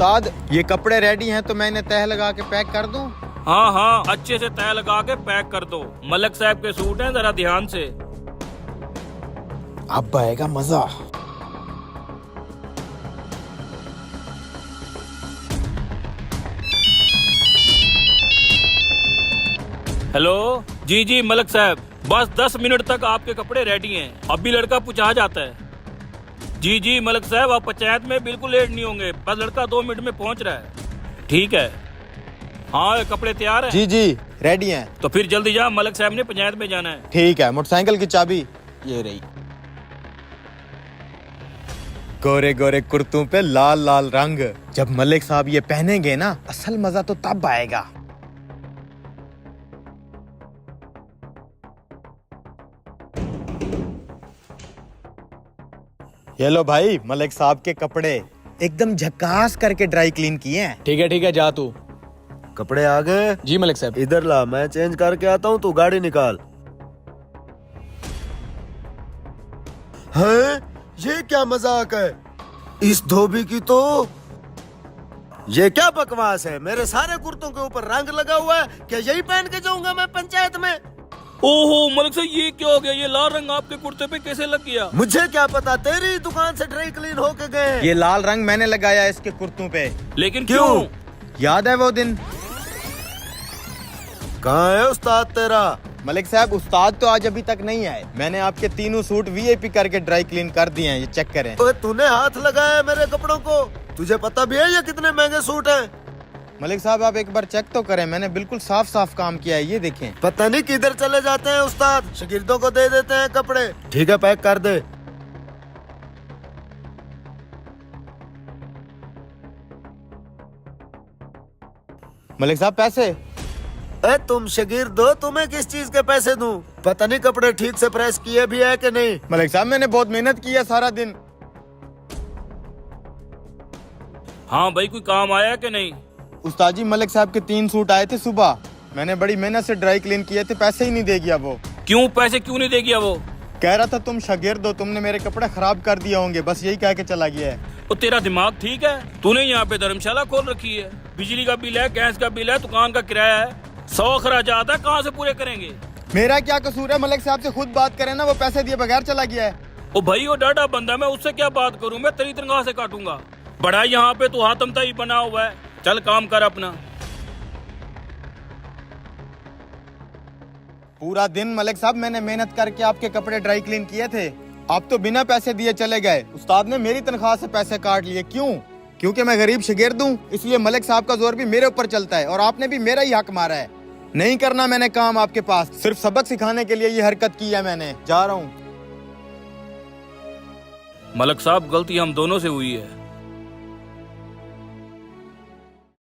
उस्ताद ये कपड़े रेडी हैं तो मैं इन्हें तह लगा के पैक कर दूं? हाँ हाँ, अच्छे से तय लगा के पैक कर दो। मलक साहब के सूट हैं, जरा ध्यान से। अब आएगा मजा। हेलो, जी जी मलक साहब, बस 10 मिनट तक आपके कपड़े रेडी हैं। अभी लड़का पहुंचा जाता है। जी जी मलक साहब, आप पंचायत में बिल्कुल लेट नहीं होंगे, बस लड़का 2 मिनट में पहुंच रहा है। ठीक है, हाँ ये कपड़े तैयार हैं? जी जी रेडी हैं। तो फिर जल्दी जा, मलक साहब ने पंचायत में जाना है। ठीक है, मोटरसाइकिल की चाबी ये रही। गोरे गोरे कुर्तों पे लाल लाल रंग, जब मलिक साहब ये पहनेंगे ना, असल मजा तो तब आएगा। ये लो भाई, मलिक साहब के कपड़े एकदम झकास करके ड्राई क्लीन किए हैं। ठीक है, जा तू। कपड़े आ गए? जी मलिक साहब। इधर ला, मैं चेंज करके आता हूँ, तू गाड़ी निकाल। हैं? ये क्या मजाक है? इस धोबी की तो ये क्या बकवास है? मेरे सारे कुर्तों के ऊपर रंग लगा हुआ है, क्या यही पहन के जाऊंगा मैं पंचायत में? ओहो मलक साहब, ये क्या हो गया? ये लाल रंग आपके कुर्ते पे कैसे लग गया? मुझे क्या पता, तेरी दुकान से ड्राई क्लीन होके गए। ये लाल रंग मैंने लगाया इसके कुर्तों पे। लेकिन क्यों? याद है वो दिन? कहाँ है उस्ताद तेरा? मलिक साहब, उस्ताद तो आज अभी तक नहीं आए। मैंने आपके तीनों सूट वीआईपी करके ड्राई क्लीन कर दिए हैं, ये चेक करें। ओए, तूने हाथ लगाया है मेरे कपड़ों को? तुझे पता भी है ये कितने महंगे सूट हैं? मलिक साहब आप एक बार चेक तो करें, मैंने बिल्कुल साफ साफ काम किया है, ये देखें। पता नहीं किधर चले जाते हैं उस्ताद, शागिर्दों को दे देते हैं कपड़े। ठीक है, पैक कर दे। मलिक साहब पैसे? ए तुम शागिर्द हो, तुम्हें किस चीज के पैसे दूं? पता नहीं कपड़े ठीक से प्रेस किए भी है कि नहीं। मलिक साहब मैंने बहुत मेहनत की है सारा दिन। हाँ भाई, कोई काम आया कि नहीं? उस्ताद जी, मलिक साहब के 3 सूट आए थे सुबह, मैंने बड़ी मेहनत से ड्राई क्लीन किए थे, पैसे ही नहीं दे गया वो। क्यों पैसे क्यों नहीं दे गया वो? कह रहा था तुम शागिर्द हो, तुमने मेरे कपड़े खराब कर दिए होंगे, बस यही कह के चला गया है। तो तेरा दिमाग ठीक है? तूने यहाँ पे धर्मशाला खोल रखी है, बिजली का बिल है, गैस का बिल है, दुकान का किराया है, 100 खर्चात है, कहाँ से पूरे करेंगे? मेरा क्या कसूर है? मलिक साहब से खुद बात करें ना, वो पैसे दिए बगैर चला गया है। ओ भाई, वो डाटा बंदा, मैं उससे क्या बात करूं? मैं तेरी तनख्वाह से काटूंगा। बड़ा यहाँ पे तू हाथमताई बना हुआ है, चल काम कर अपना। पूरा दिन मलिक साहब मैंने मेहनत करके आपके कपड़े ड्राई क्लीन किए थे, आप तो बिना पैसे दिए चले गए। उस्ताद ने मेरी तनख्वाह से पैसे काट लिए, क्यों? क्योंकि मैं गरीब शागिर्द हूँ, इसलिए मलिक साहब का जोर भी मेरे ऊपर चलता है, और आपने भी मेरा ही हक मारा है। नहीं करना मैंने काम आपके पास, सिर्फ सबक सिखाने के लिए ये हरकत की है मैंने। जा रहा हूँ। मलक साहब, गलती हम दोनों से हुई है।